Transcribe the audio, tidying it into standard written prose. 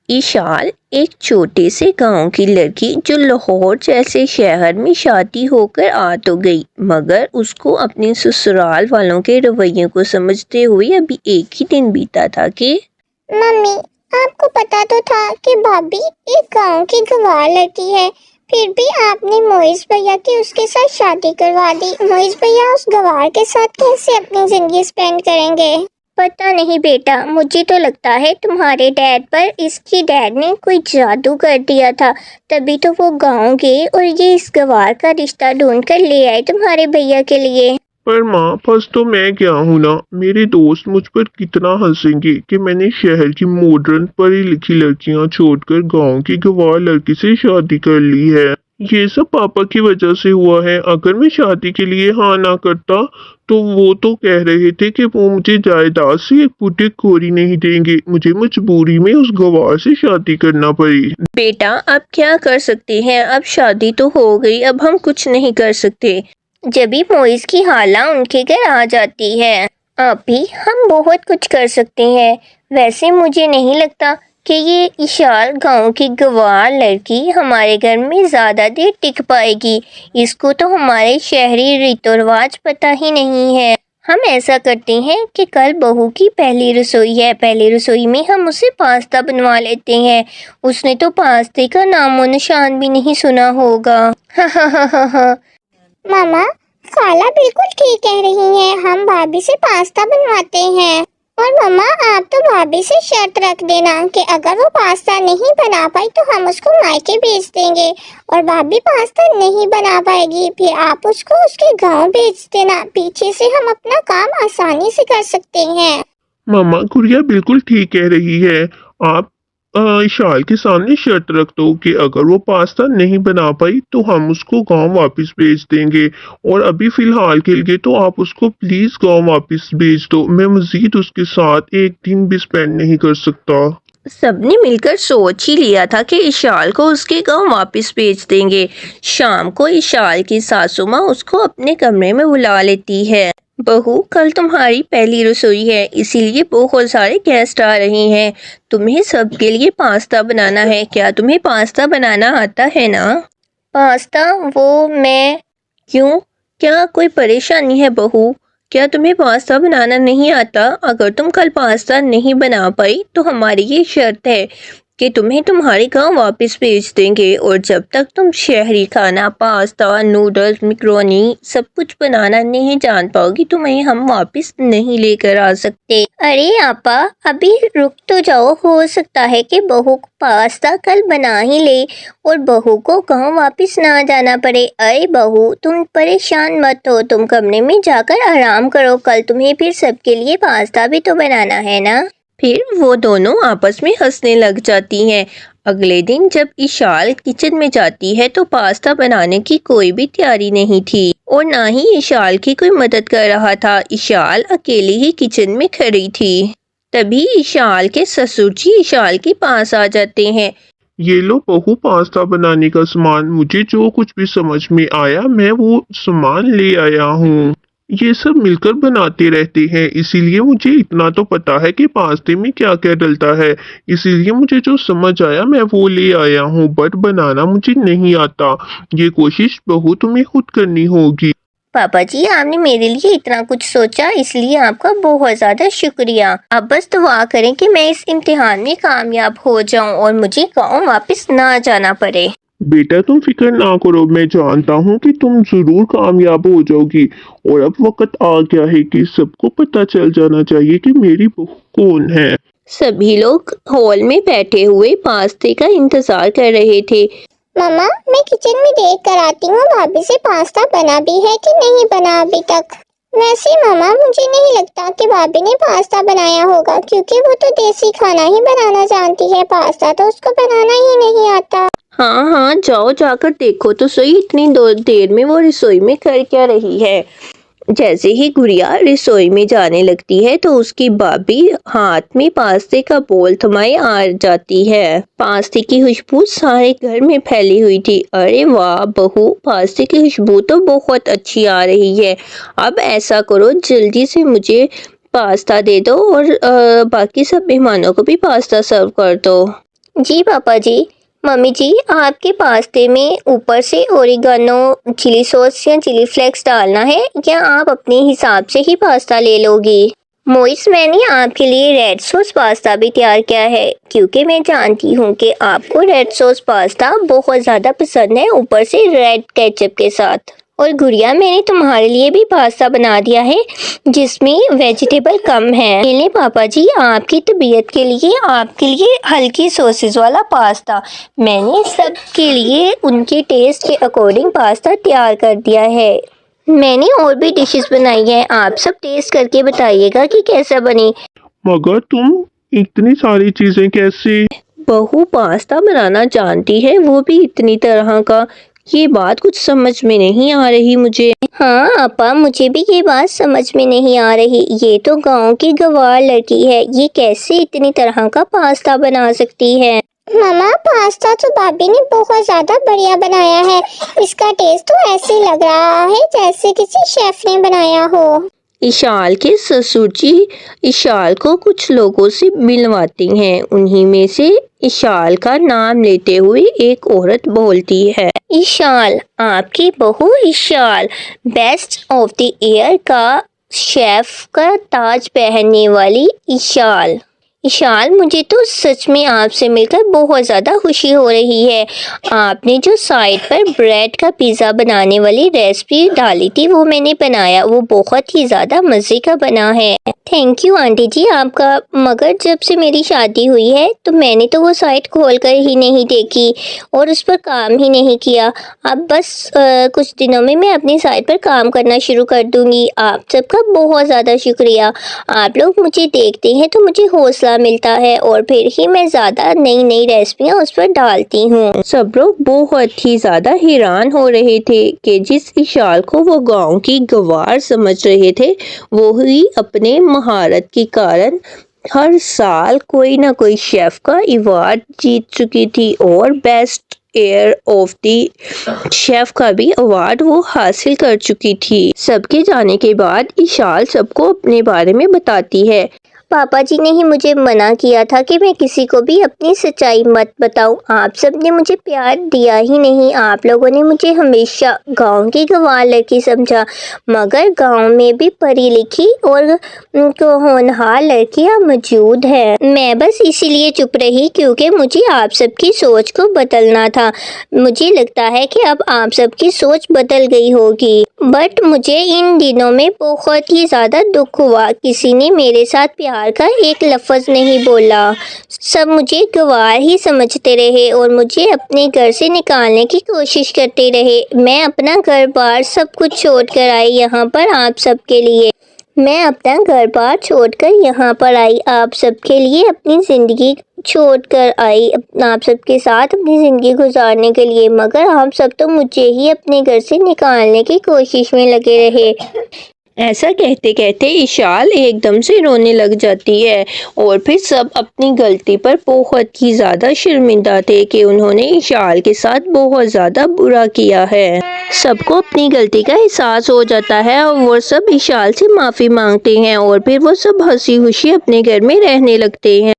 اشال ایک چھوٹے سے گاؤں کی لڑکی جو لاہور جیسے شہر میں شادی ہو کر آ تو گئی، مگر اس کو اپنے سسرال والوں کے رویے کو سمجھتے ہوئے ابھی ایک ہی دن بیتا تھا کہ ممی، آپ کو پتا تو تھا کہ بھابی ایک گاؤں کی گنوار لڑکی ہے، پھر بھی آپ نے معیز بھیا کی اس کے ساتھ شادی کروا دی۔ معیز بھیا اس گنوار کے ساتھ کیسے اپنی زندگی سپینڈ کریں گے؟ پتہ نہیں بیٹا، مجھے تو لگتا ہے تمہارے ڈیڈ پر اس کی ڈیڈ نے کوئی جادو کر دیا تھا، تبھی تو وہ گاؤں گئے اور یہ اس گنوار کا رشتہ ڈھونڈ کر لے آئے تمہارے بھیا کے لیے۔ پر ماں، پھنس تو میں کیا ہوں نا، میرے دوست مجھ پر کتنا ہنسیں گے کہ میں نے شہر کی ماڈرن پڑھی لکھی لڑکیاں چھوڑ کر گاؤں کی گنوار لڑکی سے شادی کر لی ہے۔ یہ سب پاپا کی وجہ سے ہوا ہے۔ اگر میں شادی کے لیے ہاں نہ کرتا تو وہ تو کہہ رہے تھے کہ وہ مجھے جائیداد سے ایک فوٹی کوری نہیں دیں گے، مجھے مجبوری میں اس گنوار سے شادی کرنا پڑی۔ بیٹا اب کیا کر سکتے ہیں، اب شادی تو ہو گئی، اب ہم کچھ نہیں کر سکتے۔ جبھی معیز کی خالہ ان کے گھر آ جاتی ہے، اب بھی ہم بہت کچھ کر سکتے ہیں۔ ویسے مجھے نہیں لگتا کہ یہ اشال گاؤں کی گنوار لڑکی ہمارے گھر میں زیادہ دیر ٹک پائے گی، اس کو تو ہمارے شہری ریت و رواج پتہ ہی نہیں ہے۔ ہم ایسا کرتے ہیں کہ کل بہو کی پہلی رسوئی ہے، پہلی رسوئی میں ہم اسے پاستا بنوا لیتے ہیں، اس نے تو پاستے کا نام و نشان بھی نہیں سنا ہوگا۔ ماما، خالہ بالکل ٹھیک کہہ رہی ہیں، ہم بھابھی سے پاستا بنواتے ہیں۔ اور ماما، آپ تو بھابھی سے شرط رکھ دینا کہ اگر وہ پاستا نہیں بنا پائی تو ہم اس کو مائکے بھیج دیں گے، اور بھابھی پاستا نہیں بنا پائے گی پھر آپ اس کو اس کے گاؤں بھیج دینا، پیچھے سے ہم اپنا کام آسانی سے کر سکتے ہیں۔ ماما، گڑیا بالکل ٹھیک کہہ رہی ہے۔ آپ اشال کے سامنے شرط رکھ دو کہ اگر وہ پاستا نہیں بنا پائی تو ہم اس کو گاؤں واپس بھیج دیں گے، اور ابھی فی الحال کے لیے تو آپ اس کو پلیز گاؤں واپس بھیج دو، میں مزید اس کے ساتھ ایک دن بھی سپینڈ نہیں کر سکتا۔ سب نے مل کر سوچ ہی لیا تھا کہ اشال کو اس کے گاؤں واپس بھیج دیں گے۔ شام کو اشال کی ساسو ماں اس کو اپنے کمرے میں بلا لیتی ہے۔ بہو، کل تمہاری پہلی رسوئی ہے، اسی لیے بہت سارے گیسٹ آ رہے ہیں، تمہیں سب کے لیے پاستا بنانا ہے، کیا تمہیں پاستا بنانا آتا ہے نا؟ پاستا؟ وہ میں… کیوں؟ کیا کوئی پریشانی ہے بہو؟ کیا تمہیں پاستا بنانا نہیں آتا؟ اگر تم کل پاستا نہیں بنا پائی تو ہماری یہ شرط ہے کہ تمہیں تمہارے گاؤں واپس بھیج دیں گے، اور جب تک تم شہری کھانا پاستا، نوڈلز، میکرونی سب کچھ بنانا نہیں جان پاؤ گی تمہیں ہم واپس نہیں لے کر آ سکتے۔ ارے آپا، ابھی رک تو جاؤ، ہو سکتا ہے کہ بہو پاستا کل بنا ہی لے اور بہو کو گاؤں واپس نہ جانا پڑے۔ ارے بہو، تم پریشان مت ہو، تم کمرے میں جا کر آرام کرو، کل تمہیں پھر سب کے لیے پاستا بھی تو بنانا ہے نا۔ پھر وہ دونوں آپس میں ہنسنے لگ جاتی ہیں۔ اگلے دن جب اشال کچن میں جاتی ہے تو پاستا بنانے کی کوئی بھی تیاری نہیں تھی، اور نہ ہی اشال کی کوئی مدد کر رہا تھا، اشال اکیلی ہی کچن میں کھڑی تھی۔ تبھی اشال کے سسر جی اشال کے پاس آ جاتے ہیں۔ یہ لو بہو پاستا بنانے کا سامان، مجھے جو کچھ بھی سمجھ میں آیا میں وہ سامان لے آیا ہوں۔ یہ سب مل کر بناتے رہتے ہیں، اسی لیے مجھے اتنا تو پتا ہے کہ پاستے میں کیا کیا ڈلتا ہے، اسی لیے مجھے جو سمجھ آیا میں وہ لے آیا ہوں، بٹ بنانا مجھے نہیں آتا۔ یہ کوشش بہو تمہیں خود کرنی ہوگی۔ پاپا جی، آپ نے میرے لیے اتنا کچھ سوچا، اس لیے آپ کا بہت زیادہ شکریہ۔ اب بس دعا کریں کہ میں اس امتحان میں کامیاب ہو جاؤں اور مجھے گاؤں واپس نہ جانا پڑے۔ بیٹا تم فکر نہ کرو، میں جانتا ہوں کہ تم ضرور کامیاب ہو جاؤ گی، اور اب وقت آ گیا ہے کہ سب کو پتہ چل جانا چاہیے کہ میری بہو کون ہے۔ سبھی لوگ ہال میں بیٹھے ہوئے پاستے کا انتظار کر رہے تھے۔ ماما، میں کچن میں دیکھ کر آتی ہوں بھابھی سے پاستا بنا بھی ہے کہ نہیں بنا ابھی تک۔ ویسے ماما، مجھے نہیں لگتا کہ بھابھی نے پاستا بنایا ہوگا، کیونکہ وہ تو دیسی کھانا ہی بنانا جانتی ہے، پاستا تو اس کو بنانا ہی نہیں آتا۔ ہاں ہاں، جاؤ جا کر دیکھو تو صحیح اتنی دیر میں وہ رسوئی میں کر کیا رہی ہے۔ جیسے ہی گڑیا رسوئی میں جانے لگتی ہے تو اس کی بھابھی ہاتھ میں پاستے کا بول تھمائے آ جاتی ہے۔ پاستے کی خوشبو سارے گھر میں پھیلی ہوئی تھی۔ ارے واہ بہو، پاستے کی خوشبو تو بہت اچھی آ رہی ہے، اب ایسا کرو جلدی سے مجھے پاستا دے دو اور باقی سب مہمانوں کو بھی پاستا سرو کر دو۔ جی پاپا جی، ممی جی آپ کے پاستے میں اوپر سے اوریگانو چلی سوس یا چلی فلیکس ڈالنا ہے یا آپ اپنے حساب سے ہی پاستا لے لو گی؟ موئس میں نے آپ کے لیے ریڈ سوس پاستا بھی تیار کیا ہے کیونکہ میں جانتی ہوں کہ آپ کو ریڈ سوس پاستا بہت زیادہ پسند ہے، اوپر سے ریڈ کیچپ کے ساتھ۔ اور گڑیا میں نے تمہارے لیے بھی پاستا بنا دیا ہے جس میں ویجیٹیبل کم ہے۔ لے پاپا جی آپ کی طبیعت کے لیے آپ کے لیے ہلکی سوسز والا پاستا، میں نے سب کے لیے ان کے ٹیسٹ کے اکارڈنگ پاستا تیار کر دیا ہے۔ میں نے اور بھی ڈشز بنائی ہیں، آپ سب ٹیسٹ کر کے بتائیے گا کہ کیسا بنی۔ مگر تم اتنی ساری چیزیں کیسے؟ بہو پاستا بنانا جانتی ہے، وہ بھی اتنی طرح کا، یہ بات کچھ سمجھ میں نہیں آ رہی مجھے۔ ہاں آپا مجھے بھی یہ بات سمجھ میں نہیں آ رہی، یہ تو گاؤں کی گوار لڑکی ہے، یہ کیسے اتنی طرح کا پاستا بنا سکتی ہے؟ ماما پاستا تو بابی نے بہت زیادہ بڑھیا بنایا ہے، اس کا ٹیسٹ تو ایسے لگ رہا ہے جیسے کسی شیف نے بنایا ہو۔ اشال کے سسر جی اشال کو کچھ لوگوں سے ملواتے ہیں، انہی میں سے اشال کا نام لیتے ہوئے ایک عورت بولتی ہے، اشال، آپ کی بہو اشال، بیسٹ آف دی ایئر کا شیف کا تاج پہننے والی اشال۔ اشال مجھے تو سچ میں آپ سے مل کر بہت زیادہ خوشی ہو رہی ہے، آپ نے جو سائڈ پر بریڈ کا پیزا بنانے والی ریسپی ڈالی تھی وہ میں نے بنایا، وہ بہت ہی زیادہ مزے کا بنا ہے۔ تھینک یو آنٹی جی آپ کا، مگر جب سے میری شادی ہوئی ہے تو میں نے تو وہ سائٹ کھول کر ہی نہیں دیکھی اور اس پر کام ہی نہیں کیا، اب بس کچھ دنوں میں میں اپنی سائٹ پر کام کرنا شروع کر دوں گی۔ آپ سب کا بہت زیادہ شکریہ، آپ لوگ مجھے دیکھتے ہیں تو مجھے حوصلہ ملتا ہے اور پھر ہی میں زیادہ نئی نئی ریسپیاں اس پر ڈالتی ہوں۔ سب لوگ بہت ہی زیادہ حیران ہو رہے تھے کہ جس اشال کو وہ گاؤں کی گوار سمجھ رہے تھے وہی اپنے مہارت کے کارن ہر سال کوئی نہ کوئی شیف کا ایوارڈ جیت چکی تھی اور best year of the chef کا بھی ایوارڈ وہ حاصل کر چکی تھی۔ سب کے جانے کے بعد اشال سب کو اپنے بارے میں بتاتی ہے، پاپا جی نے ہی مجھے منع کیا تھا کہ میں کسی کو بھی اپنی سچائی مت بتاؤں، آپ سب نے مجھے پیار دیا ہی نہیں، آپ لوگوں نے مجھے ہمیشہ گاؤں کی گوار لڑکی سمجھا، مگر گاؤں میں بھی پڑھی لکھی اور ہونہار لڑکیاں موجود ہیں۔ میں بس اسی لیے چپ رہی کیونکہ مجھے آپ سب کی سوچ کو بدلنا تھا، مجھے لگتا ہے کہ اب آپ سب کی سوچ بدل گئی ہوگی، بٹ مجھے ان دنوں میں بہت ہی زیادہ دکھ ہوا، کسی نے میرے ساتھ پیار کا ایک لفظ نہیں بولا، سب مجھے گوار ہی سمجھتے رہے اور مجھے اپنے گھر سے نکالنے کی کوشش کرتے رہے۔ میں اپنا گھر بار سب کچھ چھوڑ کر آئی یہاں پر آپ سب کے لیے، میں اپنا گھر بار چھوڑ کر یہاں پر آئی آپ سب کے لیے، اپنی زندگی چھوڑ کر آئی آپ سب کے ساتھ اپنی زندگی گزارنے کے لیے، مگر آپ سب تو مجھے ہی اپنے گھر سے نکالنے کی کوشش میں لگے رہے۔ ایسا کہتے کہتے اشال ایک دم سے رونے لگ جاتی ہے اور پھر سب اپنی غلطی پر بہت ہی زیادہ شرمندہ تھے کہ انہوں نے اشال کے ساتھ بہت زیادہ برا کیا ہے۔ سب کو اپنی غلطی کا احساس ہو جاتا ہے اور وہ سب اشال سے معافی مانگتے ہیں اور پھر وہ سب ہنسی خوشی اپنے گھر میں رہنے لگتے ہیں۔